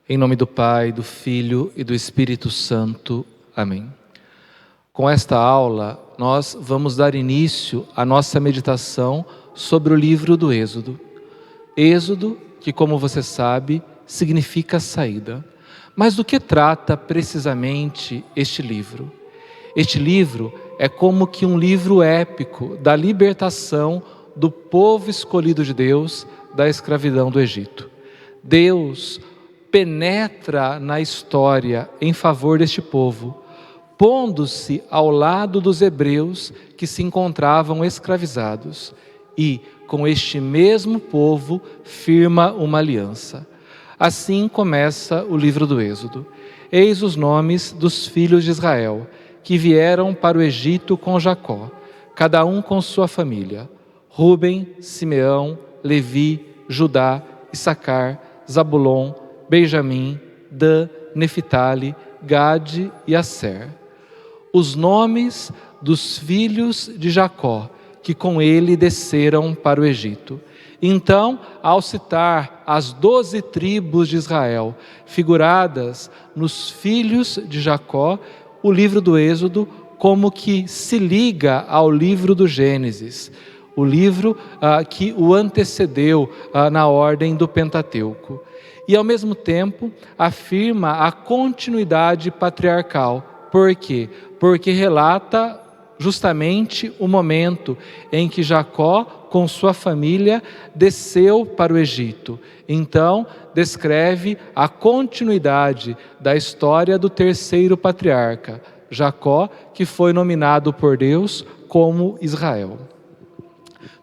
Em nome do Pai, do Filho e do Espírito Santo. Amém. Com esta aula, nós vamos dar início à nossa meditação sobre o livro do Êxodo. Êxodo, que como você sabe, significa saída. Mas do que trata precisamente este livro? Este livro é como que um livro épico da libertação do povo escolhido de Deus da escravidão do Egito. Deus penetra na história em favor deste povo, pondo-se ao lado dos hebreus que se encontravam escravizados e, com este mesmo povo, firma uma aliança. Assim começa o livro do Êxodo. Eis os nomes dos filhos de Israel, que vieram para o Egito com Jacó, cada um com sua família: Rúben, Simeão, Levi, Judá, Issacar, Zabulon, Benjamim, Dan, Neftali, Gade e Asser. Os nomes dos filhos de Jacó, que com ele desceram para o Egito. Então, ao citar as 12 tribos de Israel, figuradas nos filhos de Jacó, o livro do Êxodo como que se liga ao livro do Gênesis, o livro que o antecedeu na ordem do Pentateuco. E ao mesmo tempo afirma a continuidade patriarcal. Por quê? Porque relata justamente o momento em que Jacó, com sua família, desceu para o Egito. Então, descreve a continuidade da história do terceiro patriarca, Jacó, que foi nominado por Deus como Israel.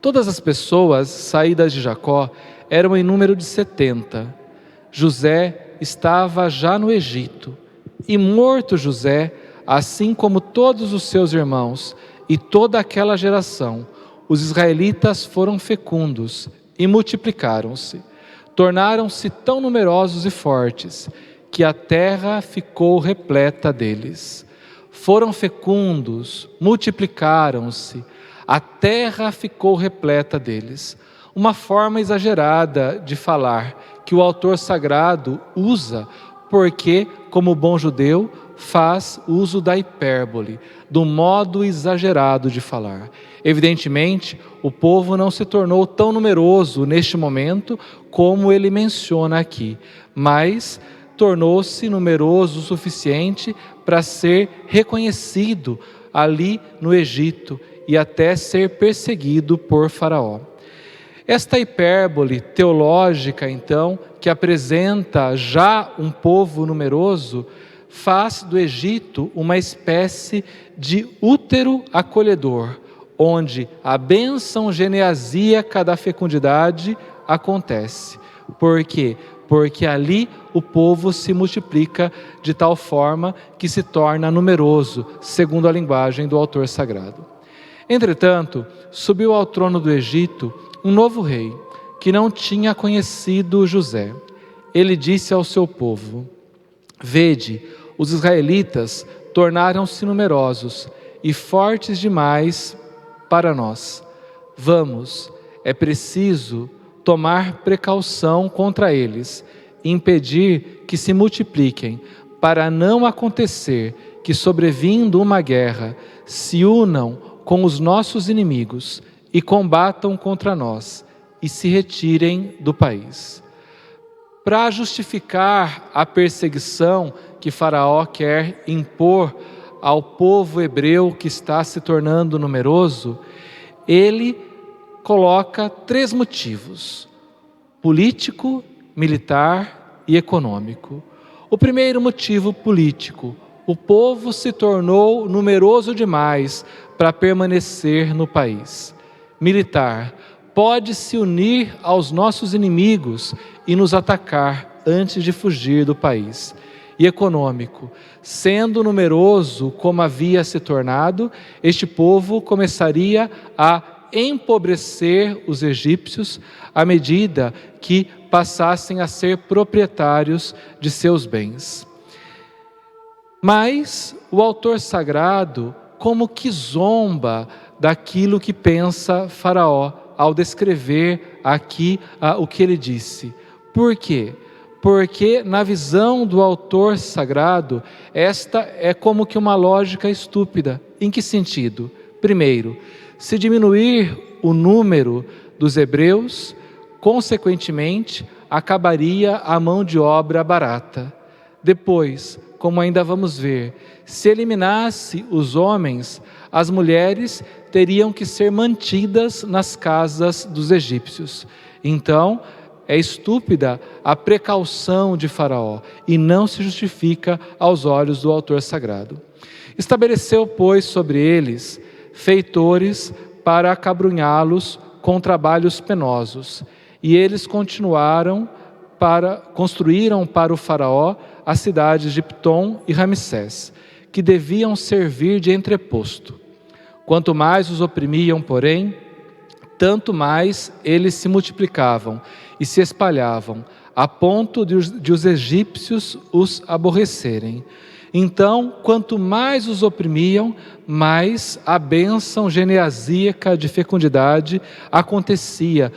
Todas as pessoas saídas de Jacó eram em número de 70. José estava já no Egito, e morto José, assim como todos os seus irmãos e toda aquela geração, os israelitas foram fecundos e multiplicaram-se. Tornaram-se tão numerosos e fortes que a terra ficou repleta deles. Foram fecundos, multiplicaram-se, a terra ficou repleta deles. Uma forma exagerada de falar que o autor sagrado usa porque, como bom judeu, faz uso da hipérbole, do modo exagerado de falar. Evidentemente, o povo não se tornou tão numeroso neste momento como ele menciona aqui, mas tornou-se numeroso o suficiente para ser reconhecido ali no Egito e até ser perseguido por Faraó. Esta hipérbole teológica, então, que apresenta já um povo numeroso, faz do Egito uma espécie de útero acolhedor, onde a bênção geneasíaca da fecundidade acontece. Por quê? Porque ali o povo se multiplica de tal forma que se torna numeroso, segundo a linguagem do autor sagrado. Entretanto, subiu ao trono do Egito um novo rei, que não tinha conhecido José. Ele disse ao seu povo: Vede, os israelitas tornaram-se numerosos e fortes demais para nós. Vamos, é preciso tomar precaução contra eles, e impedir que se multipliquem, para não acontecer que, sobrevindo uma guerra, se unam com os nossos inimigos e combatam contra nós e se retirem do país. Para justificar a perseguição que Faraó quer impor ao povo hebreu que está se tornando numeroso, ele coloca 3 motivos: político, militar e econômico. O primeiro motivo político: o povo se tornou numeroso demais para permanecer no país. Militar: pode se unir aos nossos inimigos e nos atacar antes de fugir do país. E econômico: sendo numeroso como havia se tornado, este povo começaria a empobrecer os egípcios à medida que passassem a ser proprietários de seus bens. Mas o autor sagrado como que zomba daquilo que pensa Faraó ao descrever aqui o que ele disse. Por quê? porque na visão do autor sagrado, esta é como que uma lógica estúpida. Em que sentido? Primeiro, se diminuir o número dos hebreus, consequentemente, acabaria a mão de obra barata. Depois, como ainda vamos ver, se eliminasse os homens, as mulheres teriam que ser mantidas nas casas dos egípcios. Então, é estúpida a precaução de Faraó e não se justifica aos olhos do autor sagrado. Estabeleceu, pois, sobre eles feitores para acabrunhá-los com trabalhos penosos, e eles construíram para o Faraó as cidades de Pitom e Ramsés, que deviam servir de entreposto. Quanto mais os oprimiam, porém, tanto mais eles se multiplicavam e se espalhavam, a ponto de os egípcios os aborrecerem. Então, quanto mais os oprimiam, mais a bênção geneasíaca de fecundidade acontecia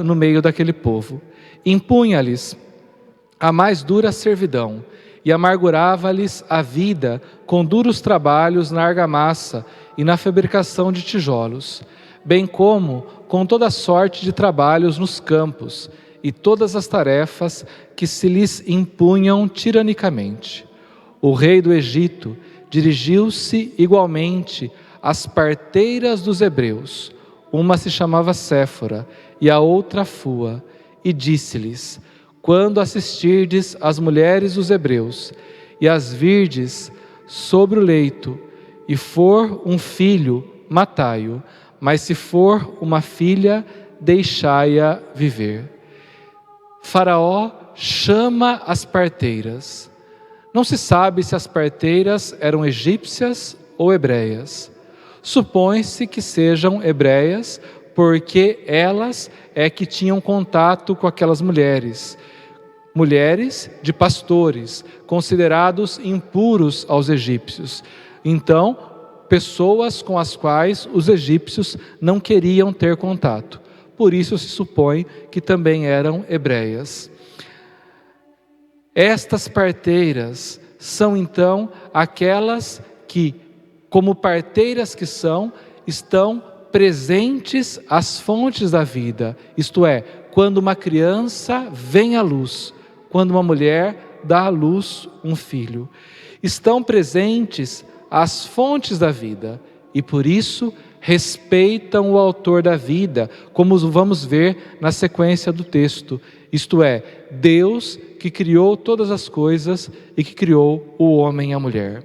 no meio daquele povo. Impunha-lhes a mais dura servidão e amargurava-lhes a vida com duros trabalhos na argamassa e na fabricação de tijolos, bem como com toda sorte de trabalhos nos campos e todas as tarefas que se lhes impunham tiranicamente. O rei do Egito dirigiu-se igualmente às parteiras dos hebreus, uma se chamava Séfora e a outra Fua, e disse-lhes: quando assistirdes as mulheres dos hebreus e as virdes sobre o leito, e for um filho, matai-o, mas se for uma filha, deixai-a viver. Faraó chama as parteiras. Não se sabe se as parteiras eram egípcias ou hebreias. Supõe-se que sejam hebreias, porque elas é que tinham contato com aquelas mulheres. Mulheres de pastores, considerados impuros aos egípcios. Então, pessoas com as quais os egípcios não queriam ter contato. Por isso se supõe que também eram hebreias. Estas parteiras são então aquelas que, como parteiras que são, estão presentes às fontes da vida. Isto é, quando uma criança vem à luz, quando uma mulher dá à luz um filho. Estão presentes às fontes da vida e por isso respeitam o autor da vida, como vamos ver na sequência do texto. Isto é, Deus que criou todas as coisas e que criou o homem e a mulher.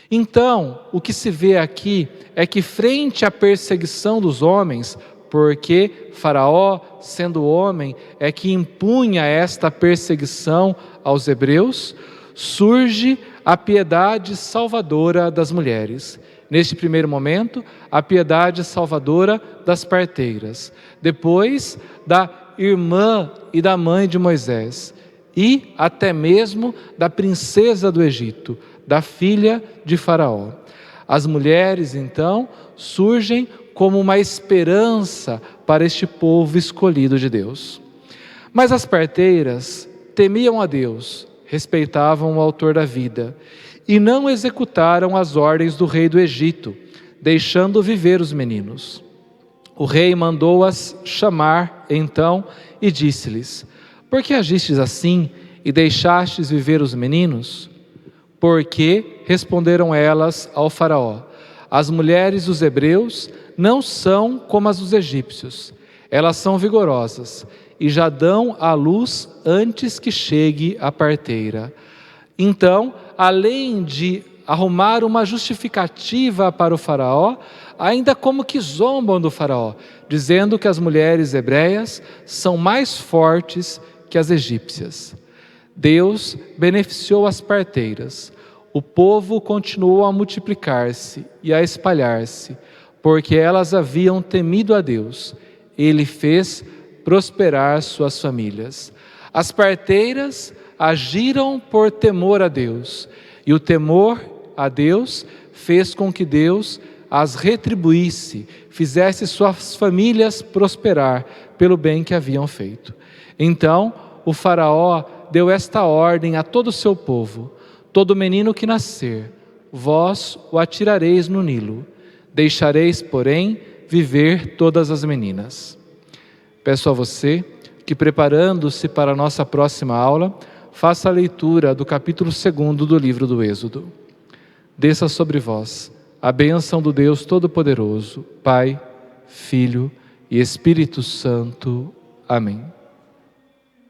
Então, o que se vê aqui é que frente à perseguição dos homens, porque Faraó, sendo homem, é que impunha esta perseguição aos hebreus, surge a piedade salvadora das mulheres. Neste primeiro momento, a piedade salvadora das parteiras. Depois, da irmã e da mãe de Moisés. E até mesmo da princesa do Egito, da filha de Faraó. As mulheres, então, surgem como uma esperança para este povo escolhido de Deus. Mas as parteiras temiam a Deus, respeitavam o autor da vida e não executaram as ordens do rei do Egito, deixando viver os meninos. O rei mandou-as chamar, então, e disse-lhes: por que agistes assim e deixastes viver os meninos? Porque, responderam elas ao Faraó, as mulheres dos hebreus não são como as dos egípcios. Elas são vigorosas e já dão à luz antes que chegue a parteira. Então, além de arrumar uma justificativa para o Faraó, ainda como que zombam do Faraó, dizendo que as mulheres hebreias são mais fortes que as egípcias. Deus beneficiou as parteiras. O povo continuou a multiplicar-se e a espalhar-se, porque elas haviam temido a Deus. Ele fez prosperar suas famílias. As parteiras agiram por temor a Deus, e o temor a Deus fez com que Deus as retribuísse, fizesse suas famílias prosperar pelo bem que haviam feito. Então, o Faraó deu esta ordem a todo o seu povo: todo menino que nascer, vós o atirareis no Nilo. Deixareis, porém, viver todas as meninas. Peço a você que, preparando-se para a nossa próxima aula, faça a leitura do capítulo 2 do livro do Êxodo. Desça sobre vós a bênção do Deus Todo-Poderoso, Pai, Filho e Espírito Santo. Amém.